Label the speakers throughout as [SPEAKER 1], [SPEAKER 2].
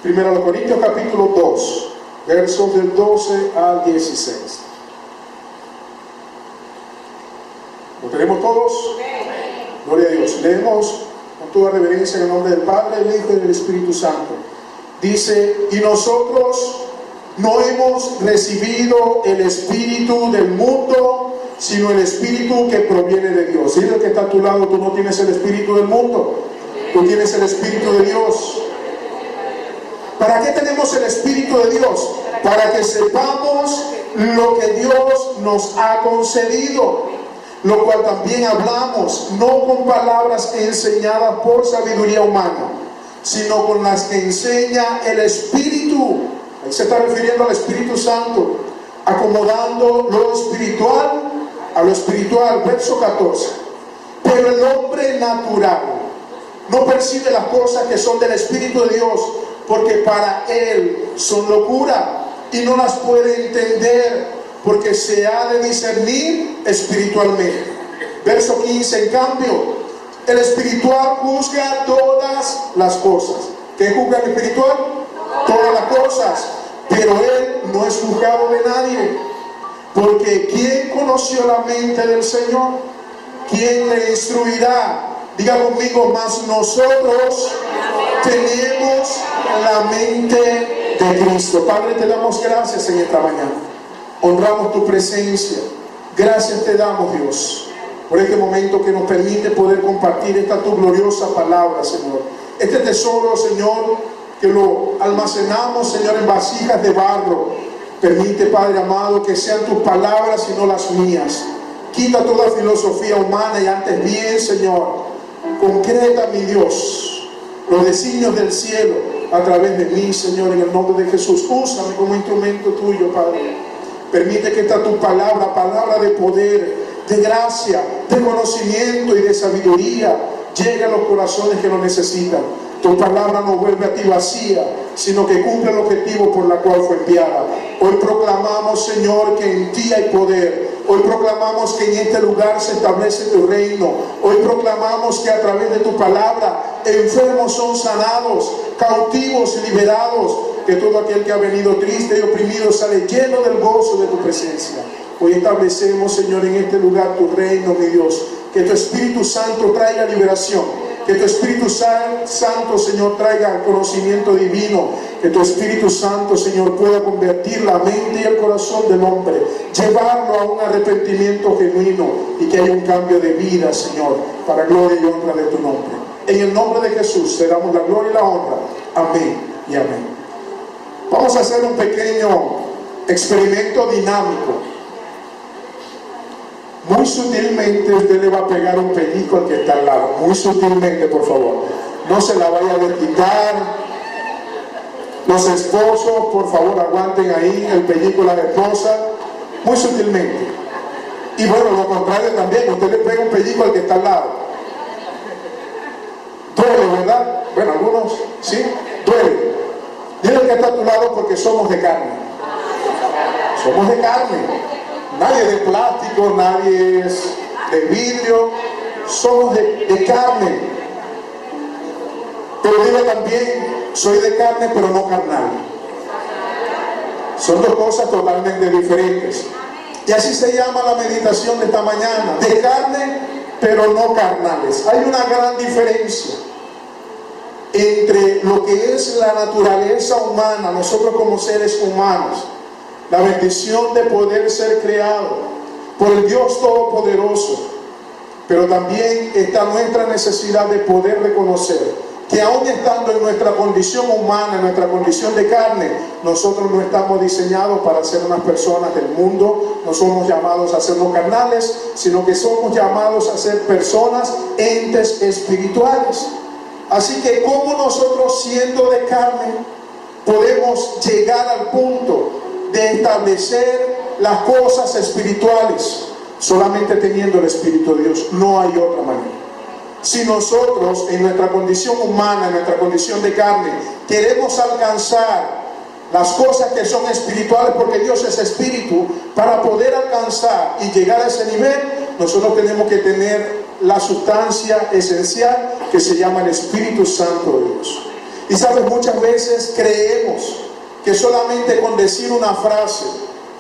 [SPEAKER 1] 1 Corintios capítulo 2, versos del 12 al 16. ¿Lo tenemos todos? Gloria a Dios. Leemos con toda reverencia en el nombre del Padre, del Hijo y del Espíritu Santo. Dice: y nosotros no hemos recibido el espíritu del mundo, sino el espíritu que proviene de Dios. Dile al que está a tu lado: tú no tienes el espíritu del mundo, tú tienes el espíritu de Dios. ¿Para qué tenemos el espíritu de Dios? Para que sepamos lo que Dios nos ha concedido, lo cual también hablamos, no con palabras enseñadas por sabiduría humana, sino con las que enseña el Espíritu. Ahí se está refiriendo al Espíritu Santo, acomodando lo espiritual a lo espiritual. Verso 14. Pero el hombre natural no percibe las cosas que son del Espíritu de Dios, porque para él son locura y no las puede entender, porque se ha de discernir espiritualmente. Verso 15. En cambio, el espiritual juzga todas las cosas. ¿Qué juzga el espiritual? Todas las cosas. Pero él no es juzgado de nadie, porque ¿quién conoció la mente del Señor? ¿Quién le instruirá? Diga conmigo: mas nosotros tenemos la mente de Cristo. Padre, te damos gracias en esta mañana. Honramos tu presencia. Gracias te damos, Dios, por este momento que nos permite poder compartir esta tu gloriosa palabra, Señor. Este tesoro, Señor, que lo almacenamos, Señor, en vasijas de barro. Permite, Padre amado, que sean tus palabras y no las mías. Quita toda filosofía humana y antes bien, Señor, concreta, mi Dios, los designios del cielo a través de mí, Señor, en el nombre de Jesús. Úsame como instrumento tuyo, Padre. Permite que esta tu palabra, palabra de poder, de gracia, de conocimiento y de sabiduría, llegue a los corazones que lo necesitan. Tu palabra no vuelve a ti vacía, sino que cumple el objetivo por la cual fue enviada. Hoy proclamamos, Señor, que en ti hay poder. Hoy proclamamos que en este lugar se establece tu reino. Hoy proclamamos que a través de tu palabra enfermos son sanados, cautivos liberados, que todo aquel que ha venido triste y oprimido sale lleno del gozo de tu presencia. Hoy establecemos, Señor, en este lugar tu reino, mi Dios. Que tu Espíritu Santo traiga liberación. Que tu Espíritu Santo, Señor, traiga conocimiento divino. Que tu Espíritu Santo, Señor, pueda convertir la mente y el corazón del hombre, llevarlo a un arrepentimiento genuino y que haya un cambio de vida, Señor, para gloria y honra de tu nombre. En el nombre de Jesús te damos la gloria y la honra. Amén y amén. Vamos a hacer un pequeño experimento dinámico. Muy sutilmente usted le va a pegar un pellizco al que está al lado. Muy sutilmente, por favor. No se la vaya a desquitar. Los esposos, por favor, aguanten ahí el pellizco a la esposa. Muy sutilmente. Y bueno, lo contrario también. Usted le pega un pellizco al que está al lado. Duele, ¿verdad? Bueno, algunos, ¿sí? Duele. Dile al que está a tu lado, porque somos de carne. Somos de carne. Nadie de plástico, nadie es de vidrio, somos de carne. Pero dile también: soy de carne pero no carnal. Son dos cosas totalmente diferentes. Y así se llama la meditación de esta mañana: de carne pero no carnales. Hay una gran diferencia entre lo que es la naturaleza humana, nosotros como seres humanos, la bendición de poder ser creado por el Dios Todopoderoso, pero también está nuestra necesidad de poder reconocer que aún estando en nuestra condición humana, en nuestra condición de carne, nosotros no estamos diseñados para ser unas personas del mundo, no somos llamados a ser no carnales, sino que somos llamados a ser personas, entes espirituales. Así que ¿cómo nosotros, siendo de carne, podemos llegar al punto de establecer las cosas espirituales? Solamente teniendo el Espíritu de Dios. No hay otra manera. Si nosotros, en nuestra condición humana, en nuestra condición de carne, queremos alcanzar las cosas que son espirituales, porque Dios es espíritu, para poder alcanzar y llegar a ese nivel, nosotros tenemos que tener la sustancia esencial que se llama el Espíritu Santo de Dios. Y sabes, muchas veces creemos que solamente con decir una frase,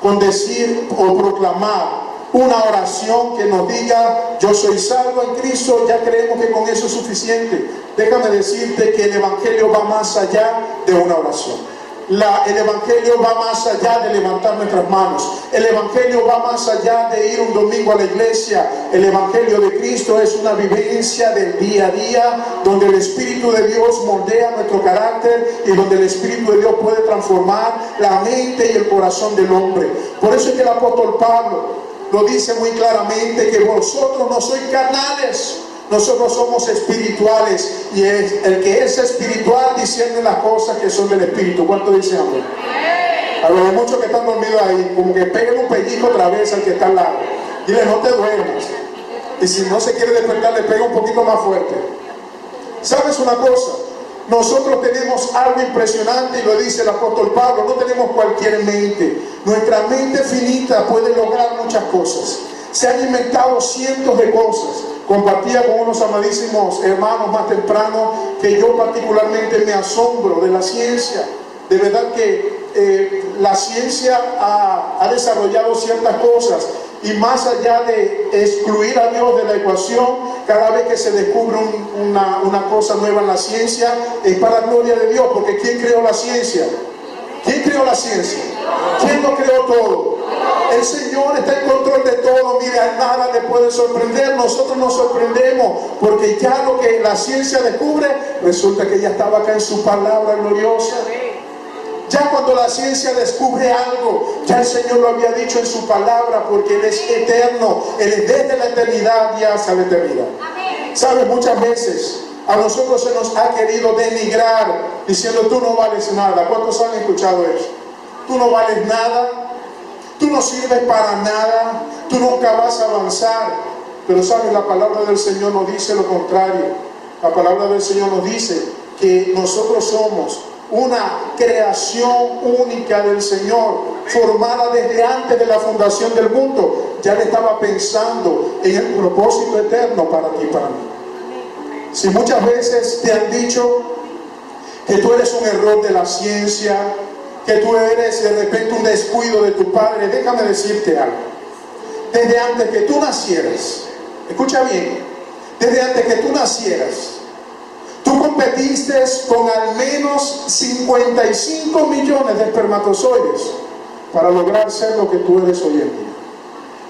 [SPEAKER 1] con decir o proclamar una oración que nos diga yo soy salvo en Cristo, ya creemos que con eso es suficiente. Déjame decirte que el Evangelio va más allá de una oración. El Evangelio va más allá de levantar nuestras manos. El Evangelio va más allá de ir un domingo a la iglesia. El Evangelio de Cristo es una vivencia del día a día, donde el Espíritu de Dios moldea nuestro carácter y donde el Espíritu de Dios puede transformar la mente y el corazón del hombre. Por eso es que el apóstol Pablo lo dice muy claramente, que vosotros no sois carnales, nosotros somos espirituales, y el que es espiritual discierne las cosas que son del Espíritu. ¿Cuánto dicen amén? A los de muchos que están dormidos ahí, como que peguen un pellizco otra vez al que está al lado. Dile, no te duermas. Y si no se quiere despertar, le pega un poquito más fuerte. ¿Sabes una cosa? Nosotros tenemos algo impresionante, y lo dice el apóstol Pablo, no tenemos cualquier mente. Nuestra mente finita puede lograr muchas cosas. Se han inventado cientos de cosas. Compartía con unos amadísimos hermanos más temprano que yo particularmente me asombro de la ciencia. De verdad que la ciencia ha desarrollado ciertas cosas, y más allá de excluir a Dios de la ecuación, cada vez que se descubre una cosa nueva en la ciencia, es para la gloria de Dios, porque ¿quién creó la ciencia? ¿Quién creó la ciencia? ¿Quién lo creó todo? El Señor está en control de todo. Mire, a nada le puede sorprender. Nosotros nos sorprendemos porque ya lo que la ciencia descubre, resulta que ya estaba acá en su palabra gloriosa. Ya cuando la ciencia descubre algo, ya el Señor lo había dicho en su palabra, porque Él es eterno. Él es desde la eternidad y hasta la eternidad. ¿Sabes? Muchas veces a nosotros se nos ha querido denigrar diciendo tú no vales nada. ¿Cuántos han escuchado eso? Tú no vales nada, tú no sirves para nada, tú nunca vas a avanzar. Pero sabes, la palabra del Señor nos dice lo contrario. La palabra del Señor nos dice que nosotros somos una creación única del Señor, formada desde antes de la fundación del mundo. Ya le estaba pensando en el propósito eterno para ti y para mí. Si muchas veces te han dicho que tú eres un error de la ciencia, que tú eres de repente un descuido de tu padre, déjame decirte algo. Desde antes que tú nacieras, escucha bien, desde antes que tú nacieras, tú competiste con al menos 55 millones de espermatozoides para lograr ser lo que tú eres hoy en día.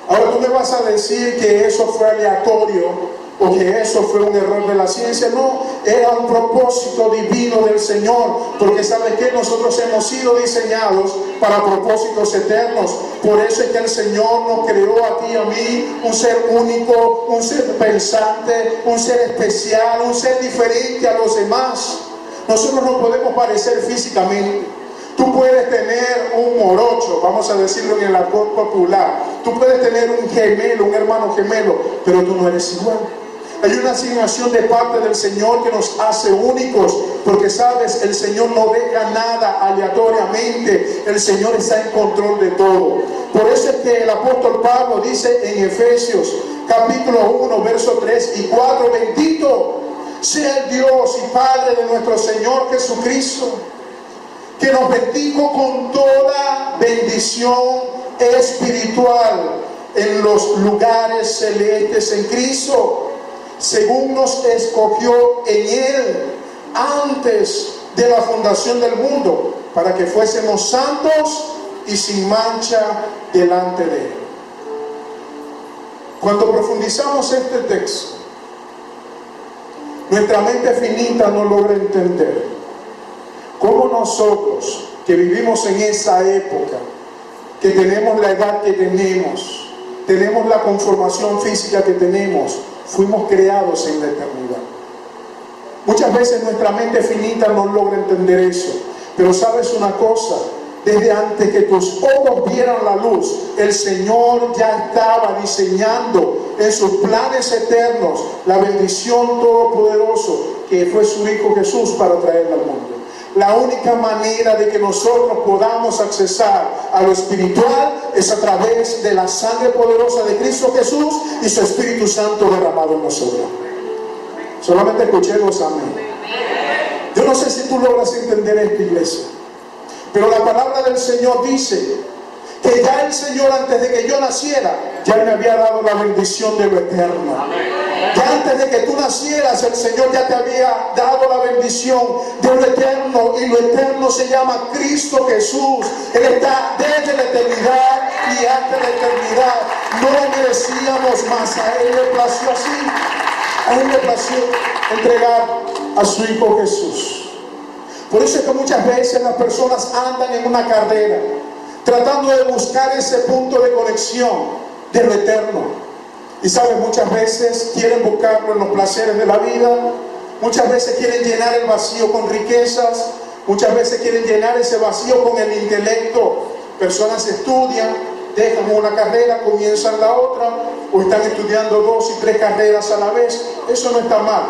[SPEAKER 1] Ahora tú me vas a decir que eso fue aleatorio, o que eso fue un error de la ciencia. No, era un propósito divino del Señor, porque ¿sabes qué? Nosotros hemos sido diseñados para propósitos eternos. Por eso es que el Señor nos creó a ti y a mí un ser único, un ser pensante, un ser especial, un ser diferente a los demás. Nosotros no podemos parecer físicamente. Tú puedes tener un morocho, vamos a decirlo en el argot popular. Tú puedes tener un gemelo, un hermano gemelo, pero tú no eres igual. Hay una asignación de parte del Señor que nos hace únicos, porque sabes, el Señor no deja nada aleatoriamente. El Señor está en control de todo. Por eso es que el apóstol Pablo dice en Efesios capítulo 1 versos 3 y 4: bendito sea el Dios y Padre de nuestro Señor Jesucristo, que nos bendijo con toda bendición espiritual en los lugares celestes en Cristo, según nos escogió en Él antes de la fundación del mundo, para que fuésemos santos y sin mancha delante de Él. Cuando profundizamos este texto, nuestra mente finita no logra entender cómo nosotros, que vivimos en esa época, que tenemos la edad que tenemos la conformación física que tenemos, fuimos creados en la eternidad. Muchas veces nuestra mente finita no logra entender eso. Pero sabes una cosa, desde antes que tus ojos vieran la luz, el Señor ya estaba diseñando en sus planes eternos la bendición todopoderoso que fue su Hijo Jesús para traerla al mundo. La única manera de que nosotros podamos accesar a lo espiritual es a través de la sangre poderosa de Cristo Jesús y su Espíritu Santo derramado en nosotros. Solamente escuché los amén. Yo no no sé si tú logras entender esto, iglesia, pero la palabra del Señor dice que ya el Señor, antes de que yo naciera, ya me había dado la bendición de lo eterno. Ya antes de que tú nacieras, el Señor ya te había dado la bendición de lo eterno, y lo eterno se llama Cristo Jesús. Él está desde la eternidad y hasta la eternidad. No lo merecíamos más, a Él le plació así. A Él le plació entregar a su Hijo Jesús. Por eso es que muchas veces las personas andan en una carrera tratando de buscar ese punto de conexión de lo eterno. Y sabes, muchas veces quieren buscarlo en los placeres de la vida, muchas veces quieren llenar el vacío con riquezas, muchas veces quieren llenar ese vacío con el intelecto. Personas estudian, dejan una carrera, comienzan la otra, o están estudiando 2 y 3 carreras a la vez. Eso no está mal.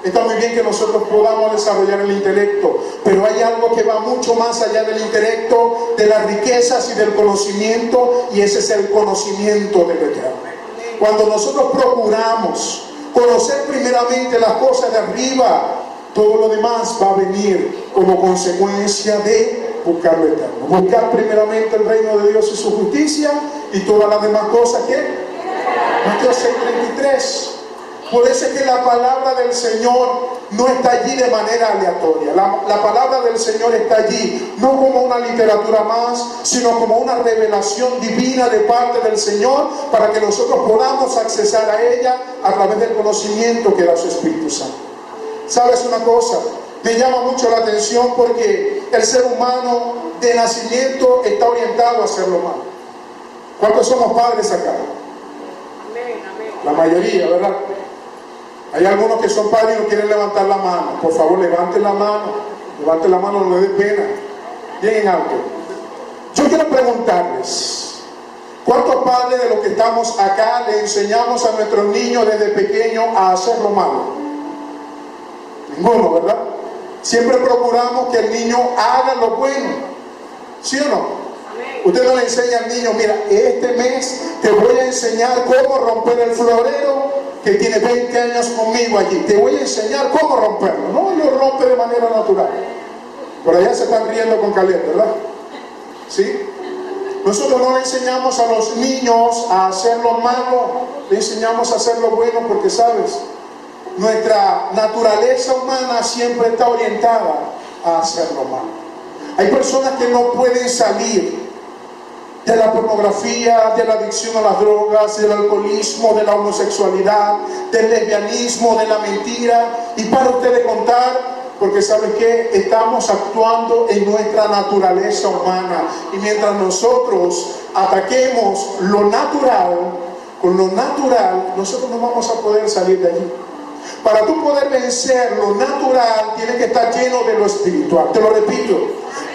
[SPEAKER 1] Está muy bien que nosotros podamos desarrollar el intelecto, pero hay algo que va mucho más allá del intelecto, de las riquezas y del conocimiento, y ese es el conocimiento de lo eterno. Cuando nosotros procuramos conocer primeramente las cosas de arriba, todo lo demás va a venir como consecuencia de buscar lo eterno. Buscar primeramente el reino de Dios y su justicia, y todas las demás cosas que Mateo 6:33. Por eso es que la palabra del Señor no está allí de manera aleatoria. La palabra del Señor está allí no como una literatura más, sino como una revelación divina de parte del Señor, para que nosotros podamos accesar a ella a través del conocimiento que da su Espíritu Santo. ¿Sabes una cosa? Me llama mucho la atención porque el ser humano de nacimiento está orientado a hacer lo malo. ¿Cuántos somos padres acá? La mayoría, ¿verdad? Hay algunos que son padres y no quieren levantar la mano. Por favor, levanten la mano, no le dé pena. Bien en alto. Yo quiero preguntarles, ¿cuántos padres de los que estamos acá le enseñamos a nuestros niños desde pequeños a hacer lo malo? Ninguno, ¿verdad? Siempre procuramos que el niño haga lo bueno. ¿Sí o no? Usted no le enseña al niño, mira, este mes te voy a enseñar cómo romper el florero que tiene 20 años conmigo allí. Te voy a enseñar cómo romperlo. No, lo rompe de manera natural. Por allá se están riendo con Caleb, ¿verdad? ¿Sí? Nosotros no le enseñamos a los niños a hacer lo malo, le enseñamos a hacer lo bueno, porque, ¿sabes? Nuestra naturaleza humana siempre está orientada a hacer lo malo. Hay personas que no pueden salir de la pornografía, de la adicción a las drogas, del alcoholismo, de la homosexualidad, del lesbianismo, de la mentira. Y para ustedes contar, porque ¿saben qué? Estamos actuando en nuestra naturaleza humana. Y mientras nosotros ataquemos lo natural, con lo natural, nosotros no vamos a poder salir de allí. Para tú poder vencer lo natural, tienes que estar lleno de lo espiritual. Te lo repito.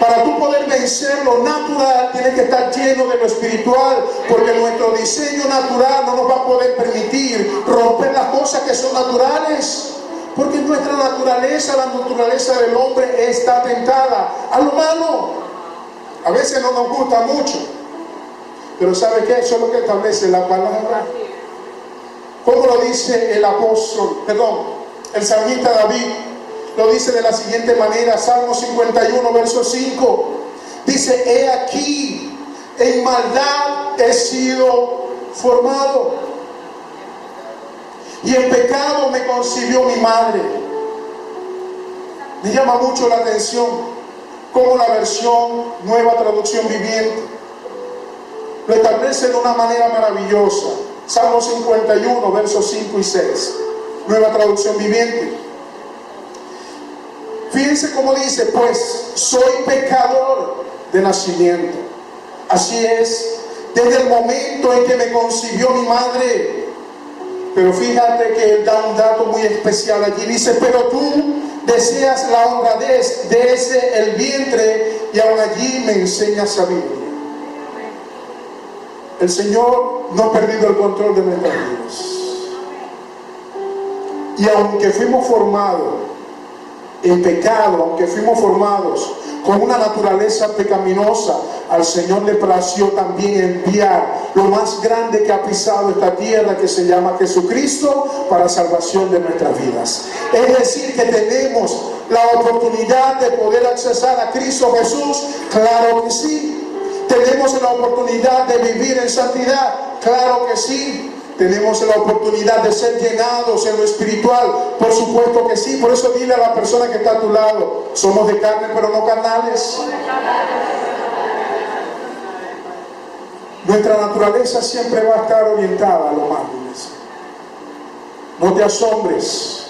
[SPEAKER 1] Para tú poder vencer lo natural, tienes que estar lleno de lo espiritual, porque nuestro diseño natural no nos va a poder permitir romper las cosas que son naturales, porque nuestra naturaleza, la naturaleza del hombre, está tentada a lo malo. A veces no nos gusta mucho, pero ¿sabe qué? Eso es lo que establece la palabra. ¿Cómo lo dice el el salmista David? Lo dice de la siguiente manera, Salmo 51, verso 5. Dice, he aquí, en maldad he sido formado, y en pecado me concibió mi madre. Me llama mucho la atención cómo la versión Nueva Traducción Viviente lo establece de una manera maravillosa. Salmo 51, versos 5 y 6. Nueva Traducción Viviente. Fíjense cómo dice, pues soy pecador de nacimiento. Así es, desde el momento en que me concibió mi madre. Pero fíjate que él da un dato muy especial allí. Dice, pero tú deseas la honradez desde el vientre, y aún allí me enseñas sabiduría. El Señor no ha perdido el control de nuestras vidas. Y aunque fuimos formados en pecado, aunque fuimos formados con una naturaleza pecaminosa, al Señor le plació también enviar lo más grande que ha pisado esta tierra, que se llama Jesucristo, para salvación de nuestras vidas. Es decir, que tenemos la oportunidad de poder accesar a Cristo Jesús. Claro que sí. Tenemos la oportunidad de vivir en santidad. Claro que sí. Tenemos la oportunidad de ser llenados en lo espiritual. Por supuesto que sí. Por eso dile a la persona que está a tu lado: somos de carne pero no carnales. Nuestra naturaleza siempre va a estar orientada a lo malo. No te asombres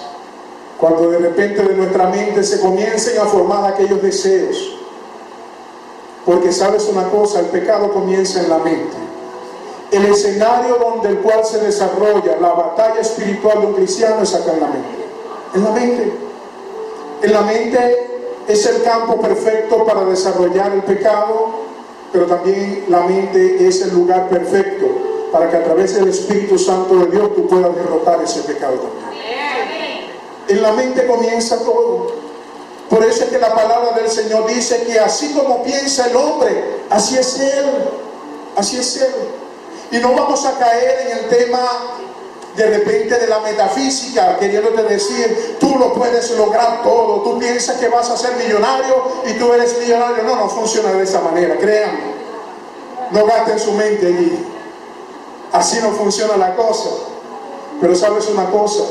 [SPEAKER 1] cuando de repente de nuestra mente se comiencen a formar aquellos deseos, porque sabes una cosa, el pecado comienza en la mente. El escenario donde el cual se desarrolla la batalla espiritual de un cristiano es acá en la mente. En la mente. En la mente es el campo perfecto para desarrollar el pecado, pero también la mente es el lugar perfecto para que a través del Espíritu Santo de Dios tú puedas derrotar ese pecado también. En la mente comienza todo. Por eso es que la palabra del Señor dice que así como piensa el hombre, así es Él. Así es Él. Y no vamos a caer en el tema de repente de la metafísica, queriéndote decir, tú lo puedes lograr todo, tú piensas que vas a ser millonario y tú eres millonario. No, no funciona de esa manera, créanme. No gasten su mente allí. Así no funciona la cosa. Pero sabes una cosa,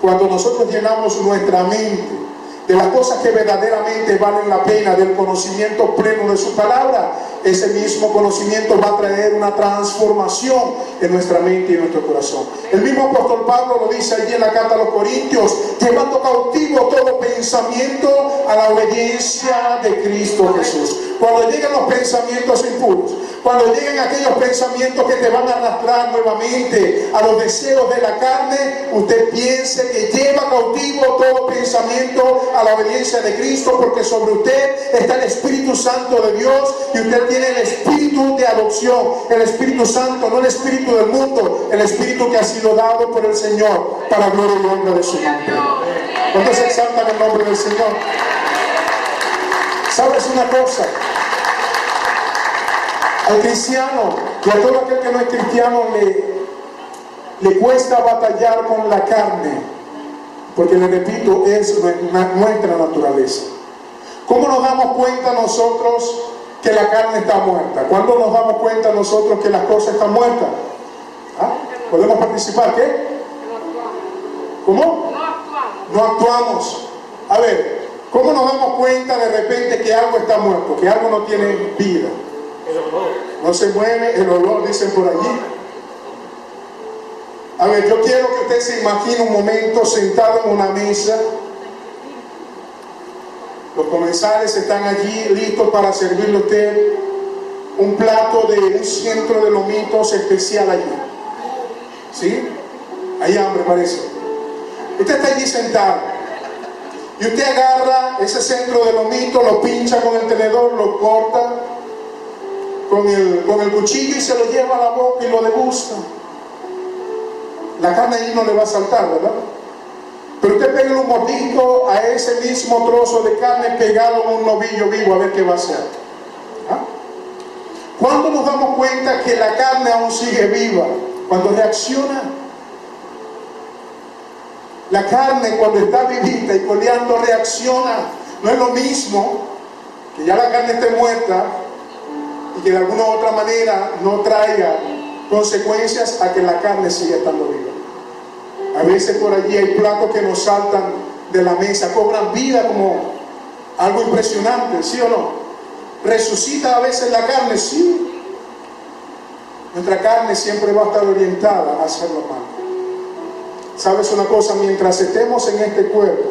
[SPEAKER 1] cuando nosotros llenamos nuestra mente de las cosas que verdaderamente valen la pena, del conocimiento pleno de su palabra, ese mismo conocimiento va a traer una transformación en nuestra mente y en nuestro corazón. El mismo apóstol Pablo lo dice allí en la carta a los Corintios: llevando cautivo todo pensamiento a la obediencia de Cristo Jesús. Cuando lleguen los pensamientos impuros, cuando lleguen aquellos pensamientos que te van a arrastrar nuevamente a los deseos de la carne, usted piense que lleva cautivo todo pensamiento a la obediencia de Cristo, porque sobre usted está el Espíritu Santo de Dios y usted tiene el Espíritu de adopción, el Espíritu Santo, no el Espíritu del mundo, el Espíritu que ha sido dado por el Señor para gloria y honra de su nombre. ¿Cuántos exaltan el nombre del Señor? ¿Sabes una cosa? Al cristiano y a todo aquel que no es cristiano le cuesta batallar con la carne, porque le repito, es nuestra naturaleza. ¿Cómo nos damos cuenta nosotros que la carne está muerta? ¿Cuándo nos damos cuenta nosotros que las cosas están muertas? ¿Ah? ¿Podemos participar? ¿Qué? ¿Cómo? No actuamos. A ver, ¿cómo nos damos cuenta de repente que algo está muerto, que algo no tiene vida? No se mueve, el olor, dicen por allí. A ver, yo quiero que usted se imagine un momento sentado en una mesa. Los comensales están allí listos para servirle a usted un plato de un centro de lomitos especial allí. ¿Sí? Hay hambre, parece. Usted está allí sentado y usted agarra ese centro de lomitos, lo pincha con el tenedor, lo corta con el cuchillo y se lo lleva a la boca y lo degusta. La carne ahí no le va a saltar, ¿verdad? Pero usted pega un mordisco a ese mismo trozo de carne pegado en un novillo vivo, a ver qué va a hacer. ¿Ah? ¿Cuándo nos damos cuenta que la carne aún sigue viva? Cuando reacciona. La carne, cuando está vivita y coleando, reacciona. No es lo mismo que ya la carne esté muerta y que de alguna u otra manera no traiga consecuencias a que la carne siga estando viva. A veces por allí hay platos que nos saltan de la mesa, cobran vida como algo impresionante, ¿sí o no? Resucita a veces la carne, sí. Nuestra carne siempre va a estar orientada a hacer lo malo. ¿Sabes una cosa? Mientras estemos en este cuerpo,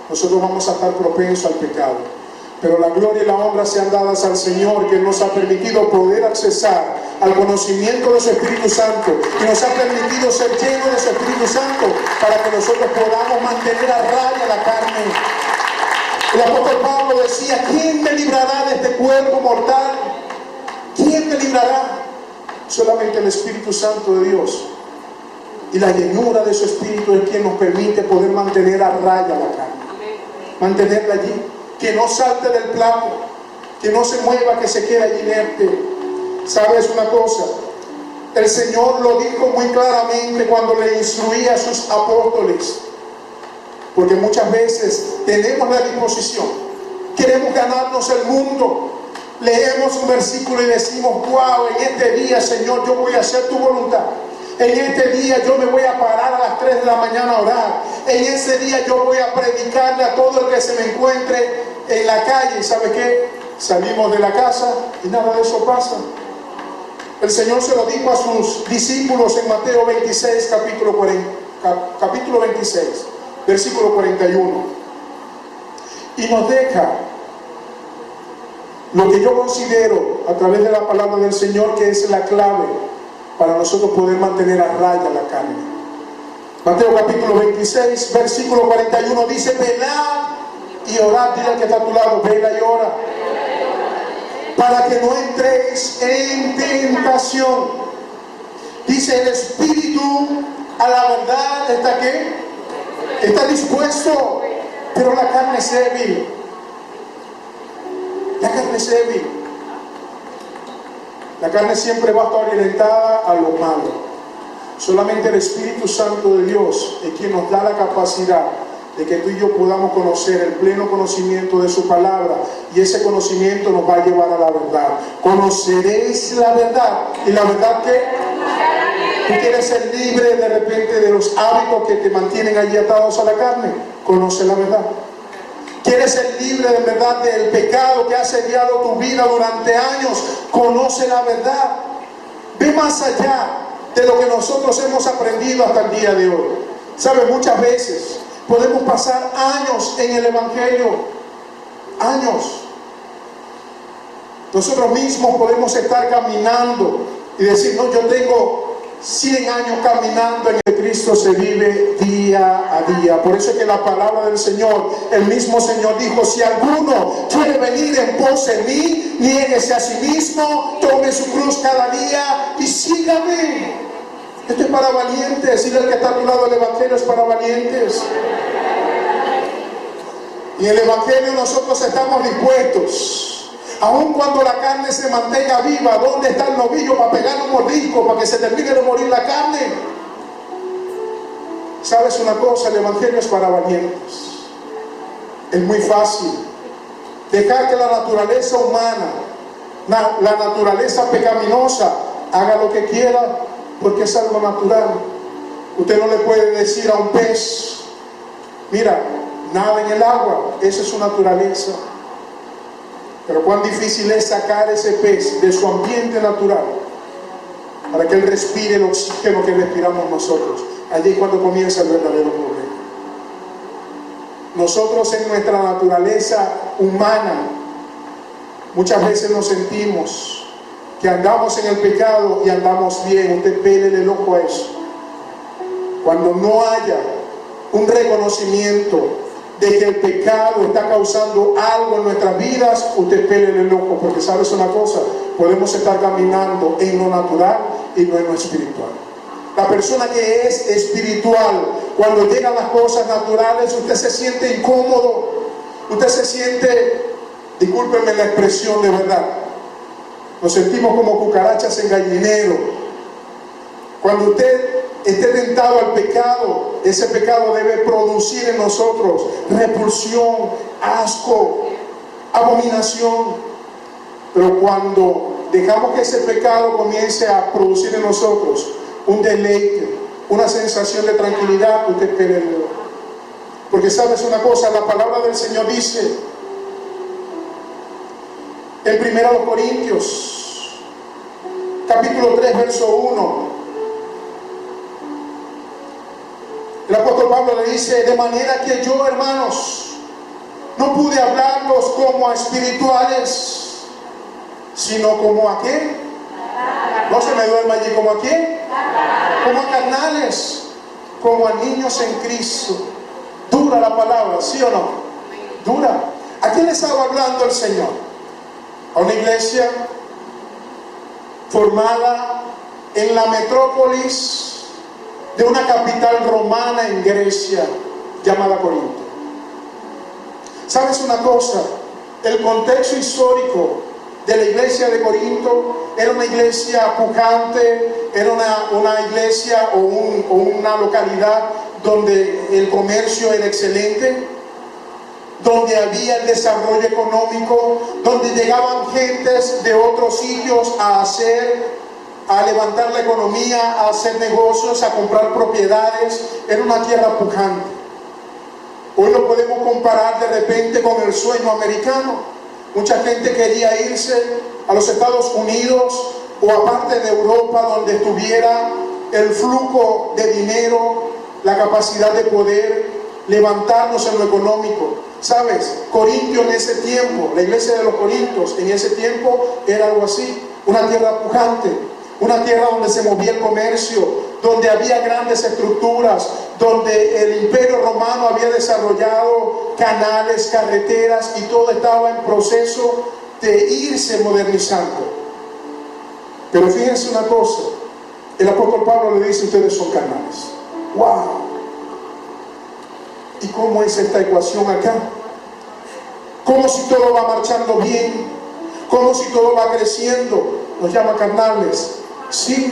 [SPEAKER 1] nosotros vamos a estar propensos al pecado. Pero la gloria y la honra sean dadas al Señor, que nos ha permitido poder accesar al conocimiento de su Espíritu Santo y nos ha permitido ser llenos de su Espíritu Santo para que nosotros podamos mantener a raya la carne. El apóstol Pablo decía: ¿quién me librará de este cuerpo mortal? ¿Quién me librará? Solamente el Espíritu Santo de Dios y la llenura de su Espíritu es quien nos permite poder mantener a raya la carne, mantenerla allí, que no salte del plato, que no se mueva, que se quede allí inerte. ¿Sabes una cosa? El Señor lo dijo muy claramente cuando le instruía a sus apóstoles, porque muchas veces tenemos la disposición, queremos ganarnos el mundo, leemos un versículo y decimos: wow, en este día, Señor, yo voy a hacer tu voluntad. En este día yo me voy a parar a las 3 de la mañana a orar. En ese día yo voy a predicarle a todo el que se me encuentre en la calle. ¿Y sabe qué? Salimos de la casa y nada de eso pasa. El Señor se lo dijo a sus discípulos en Mateo 26, capítulo 26, versículo 41. Y nos deja lo que yo considero, a través de la palabra del Señor, que es la clave para nosotros poder mantener a raya la carne. Mateo capítulo 26, versículo 41 dice: velad y orad. Dile al que está a tu lado: vela y ora, para que no entréis en tentación. Dice: el espíritu a la verdad está ¿qué? Está dispuesto, pero la carne es débil. La carne es débil. La carne siempre va a estar orientada a lo malo. Solamente el Espíritu Santo de Dios es quien nos da la capacidad de que tú y yo podamos conocer el pleno conocimiento de su palabra, y ese conocimiento nos va a llevar a la verdad. Conoceréis la verdad, y la verdad que tú quieres ser libre de repente de los hábitos que te mantienen allí atados a la carne. Conoce la verdad. Quieres ser libre de verdad del pecado que ha asediado tu vida durante años. Conoce la verdad. Ve más allá de lo que nosotros hemos aprendido hasta el día de hoy. ¿Sabe? Muchas veces podemos pasar años en el Evangelio. Años. Nosotros mismos podemos estar caminando y decir: no, yo tengo 100 años caminando. En el Cristo se vive día a día. Por eso es que la palabra del Señor, el mismo Señor dijo: si alguno quiere venir en pos de mí, niéguese a sí mismo, tome su cruz cada día y sígame. Esto es para valientes. Y el que está a tu lado, el Evangelio es para valientes. Y en el Evangelio nosotros estamos dispuestos. Aun cuando la carne se mantenga viva, ¿dónde está el novillo para pegar un mordisco, para que se termine de morir la carne? ¿Sabes una cosa? El Evangelio es para valientes. Es muy fácil dejar que la naturaleza humana, la naturaleza pecaminosa, haga lo que quiera, porque es algo natural. Usted no le puede decir a un pez: mira, nada en el agua. Esa es su naturaleza. Pero cuán difícil es sacar ese pez de su ambiente natural para que él respire el oxígeno que respiramos nosotros. Allí es cuando comienza el verdadero problema. Nosotros, en nuestra naturaleza humana, muchas veces nos sentimos que andamos en el pecado y andamos bien. Usted pélele el ojo a eso. Cuando no haya un reconocimiento de que el pecado está causando algo en nuestras vidas, usted pélele el ojo, porque sabes una cosa: podemos estar caminando en lo natural y no en lo espiritual. La persona que es espiritual, cuando llegan las cosas naturales, usted se siente incómodo, usted se siente, discúlpenme la expresión de verdad, nos sentimos como cucarachas en gallinero. Cuando usted esté tentado al pecado, ese pecado debe producir en nosotros repulsión, asco, abominación. Pero cuando dejamos que ese pecado comience a producir en nosotros un deleite, una sensación de tranquilidad, usted pélele. Porque sabes una cosa, la palabra del Señor dice en 1 Corintios capítulo 3, verso 1, el apóstol Pablo le dice: de manera que yo, hermanos, no pude hablarlos como a espirituales, sino como a ¿qué? No se me duerma allí. ¿Como a quién? Como a carnales, como a niños en Cristo. Dura la palabra, ¿sí o no? Dura. ¿A quién le estaba hablando el Señor? A una iglesia formada en la metrópolis de una capital romana en Grecia llamada Corinto. ¿Sabes una cosa? el contexto histórico de la iglesia de Corinto era una iglesia pujante, era una iglesia o una localidad donde el comercio era excelente, donde había el desarrollo económico, donde llegaban gentes de otros sitios a levantar la economía, a hacer negocios, a comprar propiedades. Era una tierra pujante. Hoy lo podemos comparar de repente con el sueño americano. Mucha gente quería irse a los Estados Unidos o a parte de Europa donde estuviera el flujo de dinero, la capacidad de poder levantarnos en lo económico. ¿Sabes? Corintio en ese tiempo, la iglesia de los Corintios en ese tiempo era algo así, una tierra pujante, una tierra donde se movía el comercio, donde había grandes estructuras, donde el imperio romano había desarrollado canales, carreteras y todo estaba en proceso de irse modernizando. Pero fíjense una cosa, el apóstol Pablo le dice: ustedes son carnales. ¡Wow! ¿Y cómo es esta ecuación acá? Como si todo va marchando bien, como si todo va creciendo. Nos llama carnales. Sí,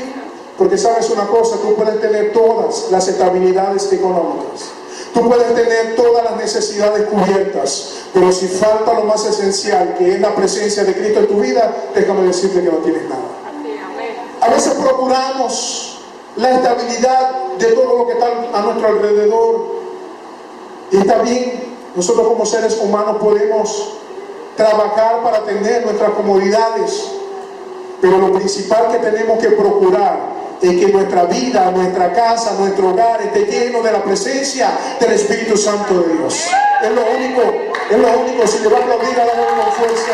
[SPEAKER 1] porque sabes una cosa, tú puedes tener todas las estabilidades económicas, tú puedes tener todas las necesidades cubiertas, pero si falta lo más esencial, que es la presencia de Cristo en tu vida, déjame decirte que no tienes nada. A veces procuramos la estabilidad de todo lo que está a nuestro alrededor. Y está bien, nosotros como seres humanos podemos trabajar para tener nuestras comodidades, pero lo principal que tenemos que procurar es que nuestra vida, nuestra casa, nuestro hogar esté lleno de la presencia del Espíritu Santo de Dios. Es lo único. Si le va a aplaudir, hágalo con fuerza.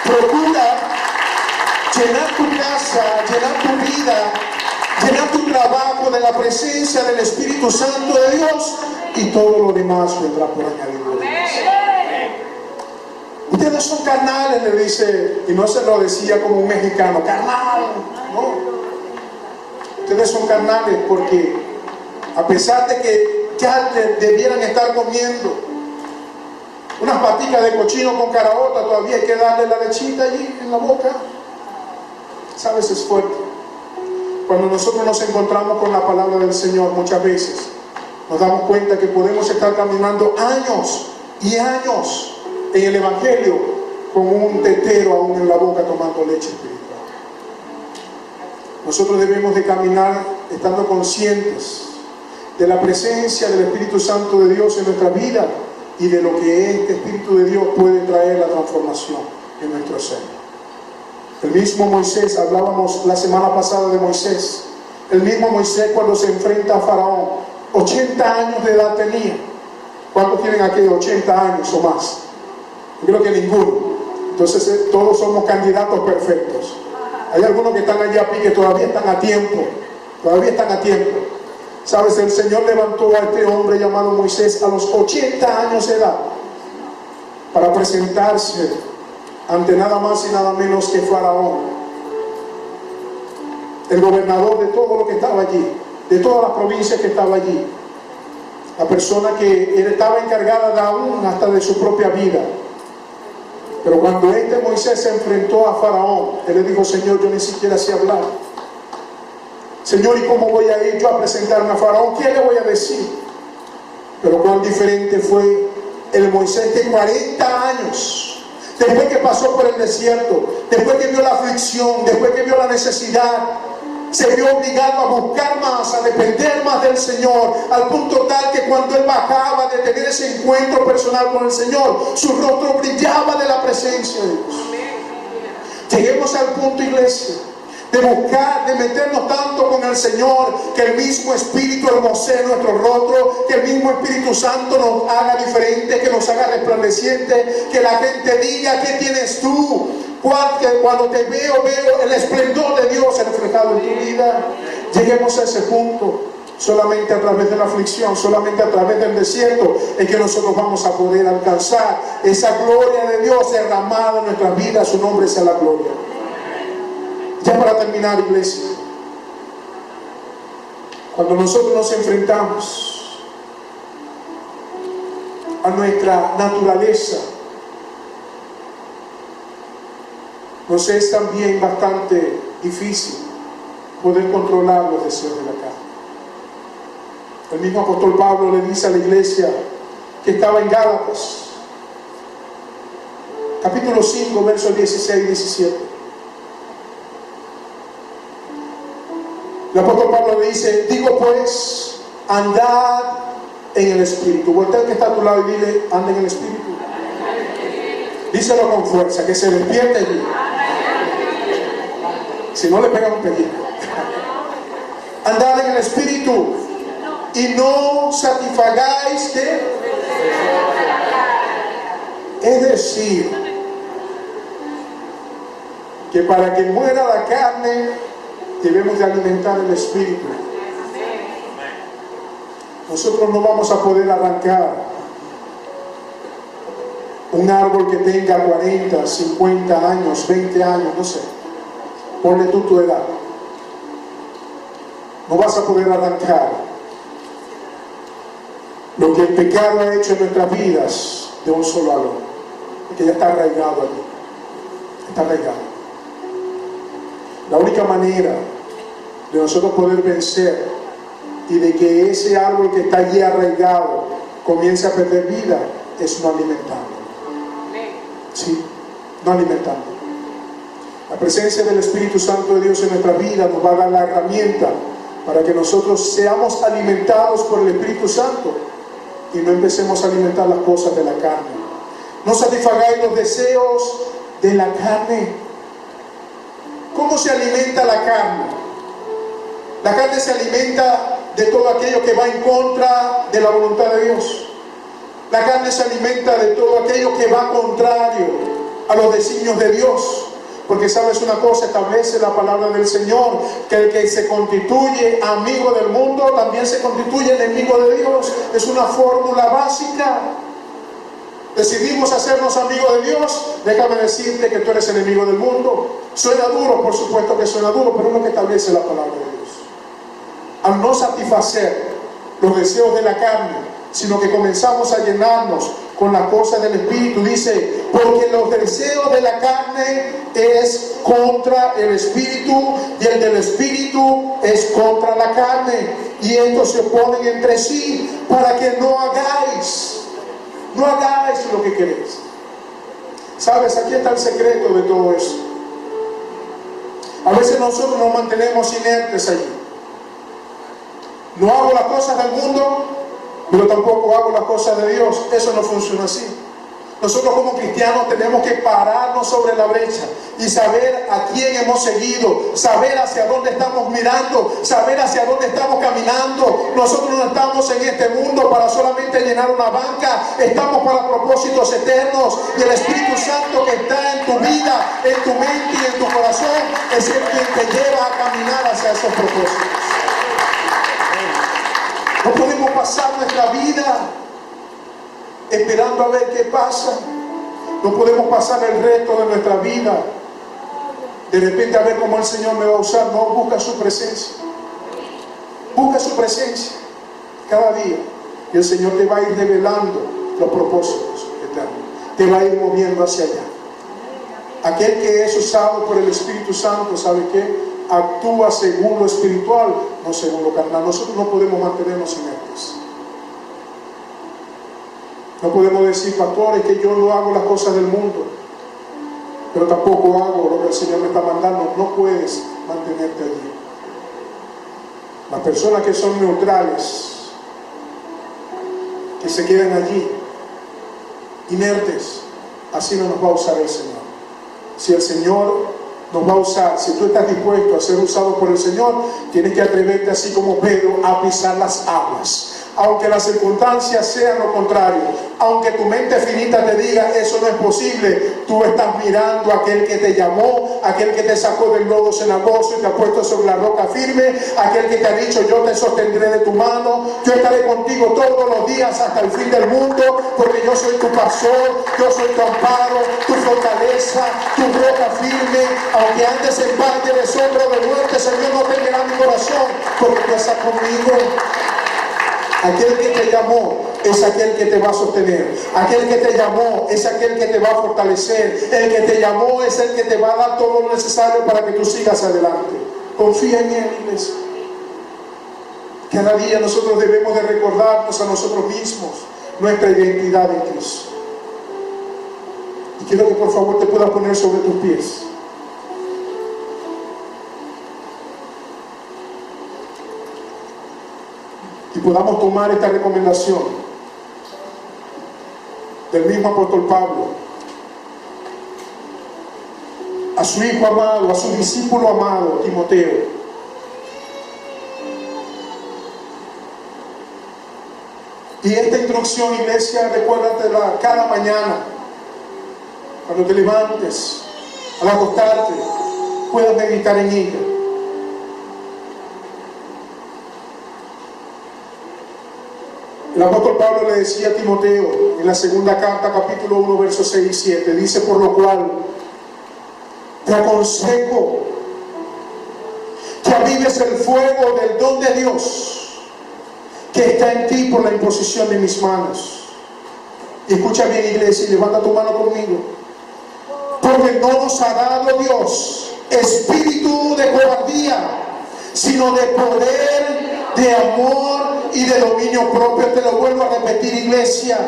[SPEAKER 1] Procura llenar tu casa, llenar tu vida, llenar tu trabajo de la presencia del Espíritu Santo de Dios, y todo lo demás vendrá por añadidura. Ustedes son carnales, le dice, y no se lo decía como un mexicano, carnal, no. Ustedes son carnales porque a pesar de que ya debieran estar comiendo unas paticas de cochino con caraota, todavía hay que darle la lechita allí en la boca. ¿Sabes? Es fuerte. Cuando nosotros nos encontramos con la palabra del Señor, muchas veces nos damos cuenta que podemos estar caminando años y años en el Evangelio con un tetero aún en la boca tomando leche espiritual. Nosotros debemos de caminar estando conscientes de la presencia del Espíritu Santo de Dios en nuestra vida y de lo que este Espíritu de Dios puede traer la transformación en nuestro ser. El mismo Moisés, hablábamos la semana pasada de Moisés, el mismo Moisés cuando se enfrenta a Faraón, 80 años de edad tenía. ¿Cuántos tienen aquí de 80 años o más? Yo creo que ninguno. Entonces todos somos candidatos perfectos. Hay algunos que están allá que todavía están a tiempo. ¿Sabes? El Señor levantó a este hombre llamado Moisés a los 80 años de edad para presentarse ante nada más y nada menos que Faraón, el gobernador de todo lo que estaba allí, de todas las provincias que estaba allí, la persona que estaba encargada de aún hasta de su propia vida. Pero cuando Moisés se enfrentó a Faraón, él le dijo: Señor, yo ni siquiera sé hablar. Señor, ¿y cómo voy a ir yo a presentarme a Faraón? ¿Qué le voy a decir? Pero cuán diferente fue el Moisés de 40 años, después que pasó por el desierto, después que vio la aflicción, después que vio la necesidad, se vio obligado a buscar más, a depender más del Señor, al punto tal que cuando él bajaba de tener ese encuentro personal con el Señor, su rostro brillaba de la presencia de Dios. Lleguemos al punto, iglesia, de buscar, de meternos tanto con el Señor, que el mismo Espíritu hermosee nuestro rostro, que el mismo Espíritu Santo nos haga diferente, que nos haga resplandeciente, que la gente diga: ¿qué tienes tú? Cuando te veo el esplendor de Dios reflejado en tu vida. Lleguemos a ese punto. Solamente a través de la aflicción, solamente a través del desierto es que nosotros vamos a poder alcanzar esa gloria de Dios derramada en nuestras vidas. Su nombre sea la gloria. Ya para terminar, iglesia, cuando nosotros nos enfrentamos a nuestra naturaleza, nos es también bastante difícil poder controlar los deseos de la carne. El mismo apóstol Pablo le dice a la iglesia que estaba en Gálatas, capítulo 5, versos 16 y 17. El apóstol Pablo le dice: digo pues, andad en el Espíritu. Voltea al que está a tu lado y dile: anda en el Espíritu. Díselo con fuerza, que se despierte allí. Si no, le pegan un pellizco. Andad en el Espíritu y no satisfagáis ¿qué? Es decir, que para que muera la carne debemos de alimentar el Espíritu. Nosotros no vamos a poder arrancar un árbol que tenga 40, 50 años, 20 años, no sé. Ponle tú tu edad. No vas a poder arrancar lo que el pecado ha hecho en nuestras vidas de un solo árbol, porque ya está arraigado allí. Está arraigado. La única manera de nosotros poder vencer y de que ese árbol que está allí arraigado comience a perder vida es no alimentarlo. Sí, no alimentarlo. La presencia del Espíritu Santo de Dios en nuestra vida nos va a dar la herramienta para que nosotros seamos alimentados por el Espíritu Santo y no empecemos a alimentar las cosas de la carne. No satisfagáis los deseos de la carne. ¿Cómo se alimenta la carne? La carne se alimenta de todo aquello que va en contra de la voluntad de Dios. La carne se alimenta de todo aquello que va contrario a los designios de Dios. Porque sabes una cosa, establece la palabra del Señor, que el que se constituye amigo del mundo también se constituye enemigo de Dios. Es una fórmula básica. Decidimos hacernos amigos de Dios, déjame decirte que tú eres enemigo del mundo. Suena duro, por supuesto que suena duro, pero es lo que establece la palabra de Dios. Al no satisfacer los deseos de la carne, sino que comenzamos a llenarnos con las cosas del Espíritu, dice: porque los deseos de la carne es contra el Espíritu, y el del Espíritu es contra la carne, y estos se oponen entre sí, para que no hagáis lo que queréis. ¿Sabes? Aquí está el secreto de todo eso. A veces nosotros nos mantenemos inertes allí. No hago las cosas del mundo, pero tampoco hago las cosas de Dios. Eso no funciona así. Nosotros como cristianos tenemos que pararnos sobre la brecha y saber a quién hemos seguido, saber hacia dónde estamos mirando, saber hacia dónde estamos caminando. Nosotros no estamos en este mundo para solamente llenar una banca, estamos para propósitos eternos, y el Espíritu Santo que está en tu vida, en tu mente y en tu corazón es el quien te lleva a caminar hacia esos propósitos. No podemos pasar nuestra vida esperando a ver qué pasa. No podemos pasar el resto de nuestra vida de repente a ver cómo el Señor me va a usar. No, busca su presencia. Busca su presencia cada día, y el Señor te va a ir revelando los propósitos eternos, te va a ir moviendo hacia allá. Aquel que es usado por el Espíritu Santo, ¿sabe qué? Actúa según lo espiritual, no según lo carnal. Nosotros no podemos mantenernos inertes. No podemos decir: pastor, es que yo no hago las cosas del mundo, pero tampoco hago lo que el Señor me está mandando. No puedes mantenerte allí. Las personas que son neutrales, que se quedan allí, inertes, así no nos va a usar el Señor. Si el Señor nos va a usar, si tú estás dispuesto a ser usado por el Señor, tienes que atreverte, así como Pedro, a pisar las aguas. Aunque las circunstancias sean lo contrario, aunque tu mente finita te diga eso no es posible, tú estás mirando a aquel que te llamó, aquel que te sacó del lodo cenagoso y te ha puesto sobre la roca firme, aquel que te ha dicho: yo te sostendré de tu mano, yo estaré contigo todos los días hasta el fin del mundo, porque yo soy tu pastor, yo soy tu amparo, tu fortaleza, tu roca firme. Aunque andes en valle de sombra de muerte, Señor, no temerá mi corazón, porque tú estás conmigo. Aquel que te llamó, es aquel que te va a sostener. Aquel que te llamó es aquel que te va a fortalecer. El que te llamó es el que te va a dar todo lo necesario para que tú sigas adelante. Confía en Él, iglesia. Cada día nosotros debemos de recordarnos a nosotros mismos nuestra identidad en Cristo. Y quiero que por favor te puedas poner sobre tus pies. Y podamos tomar esta recomendación del mismo apóstol Pablo a su hijo amado, a su discípulo amado, Timoteo. Y esta instrucción, iglesia, recuérdatela cada mañana, cuando te levantes, al acostarte, puedas meditar en ella. El apóstol Pablo le decía a Timoteo en la segunda carta, capítulo 1, versos 6 y 7, dice: por lo cual te aconsejo que avives el fuego del don de Dios que está en ti por la imposición de mis manos. Y escucha bien, iglesia, y levanta tu mano conmigo. Porque no nos ha dado Dios espíritu de cobardía, sino de poder, de amor y de dominio propio. Te lo vuelvo a repetir, iglesia.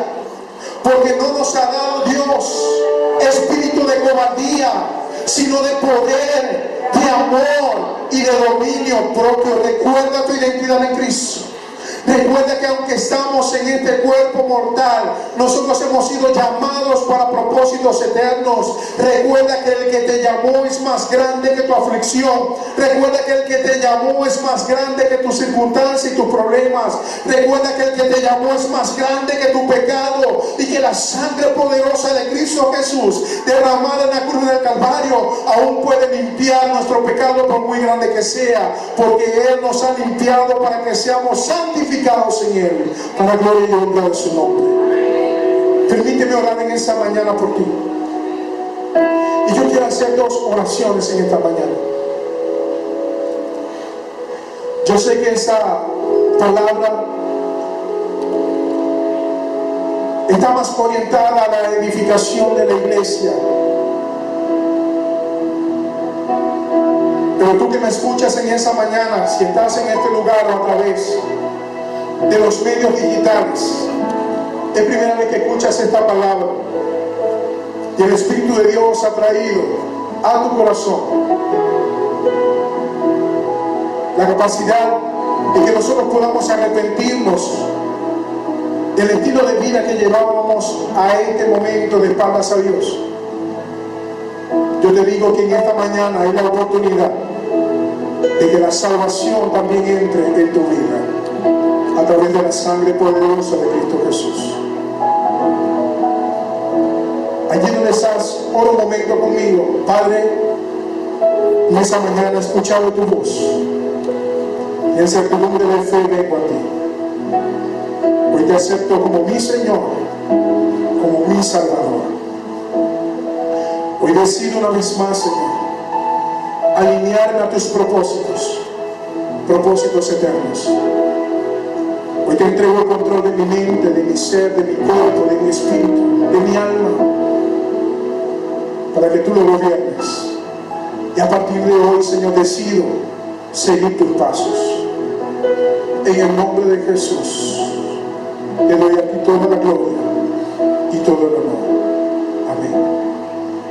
[SPEAKER 1] Porque no nos ha dado Dios espíritu de cobardía, sino de poder, de amor y de dominio propio. Recuerda tu identidad en Cristo. Recuerda que aunque estamos en este cuerpo mortal, nosotros hemos sido llamados para propósitos eternos. Recuerda que el que te llamó es más grande que tu aflicción. Recuerda que el que te llamó es más grande que tus circunstancias y tus problemas. Recuerda que el que te llamó es más grande que tu pecado, y que la sangre poderosa de Cristo Jesús, derramada en la cruz del Calvario, aún puede limpiar nuestro pecado, por muy grande que sea, porque Él nos ha limpiado para que seamos santificados en Él, para gloria y honra de su nombre. Permíteme orar en esta mañana por ti. Y yo quiero hacer dos oraciones en esta mañana. Yo sé que esa palabra está más orientada a la edificación de la iglesia. Pero tú que me escuchas en esa mañana, si estás en este lugar o a través de los medios digitales, es primera vez que escuchas esta palabra y el Espíritu de Dios ha traído a tu corazón la capacidad de que nosotros podamos arrepentirnos del estilo de vida que llevábamos a este momento de espaldas a Dios. Yo te digo que en esta mañana hay la oportunidad de que la salvación también entre en tu vida a través de la sangre poderosa de Cristo Jesús. Allí donde estás, ora un momento conmigo. Padre, en esa mañana he escuchado tu voz y en certidumbre de fe vengo a ti. Hoy te acepto como mi Señor, como mi Salvador. Hoy decido una vez más, Señor, alinearme a tus propósitos, propósitos eternos. Hoy te entrego el control de mi mente, de mi ser, de mi cuerpo, de mi espíritu, de mi alma, para que tú lo gobiernes. Y a partir de hoy, Señor, decido seguir tus pasos. En el nombre de Jesús, te doy a ti toda la gloria y todo el honor. Amén.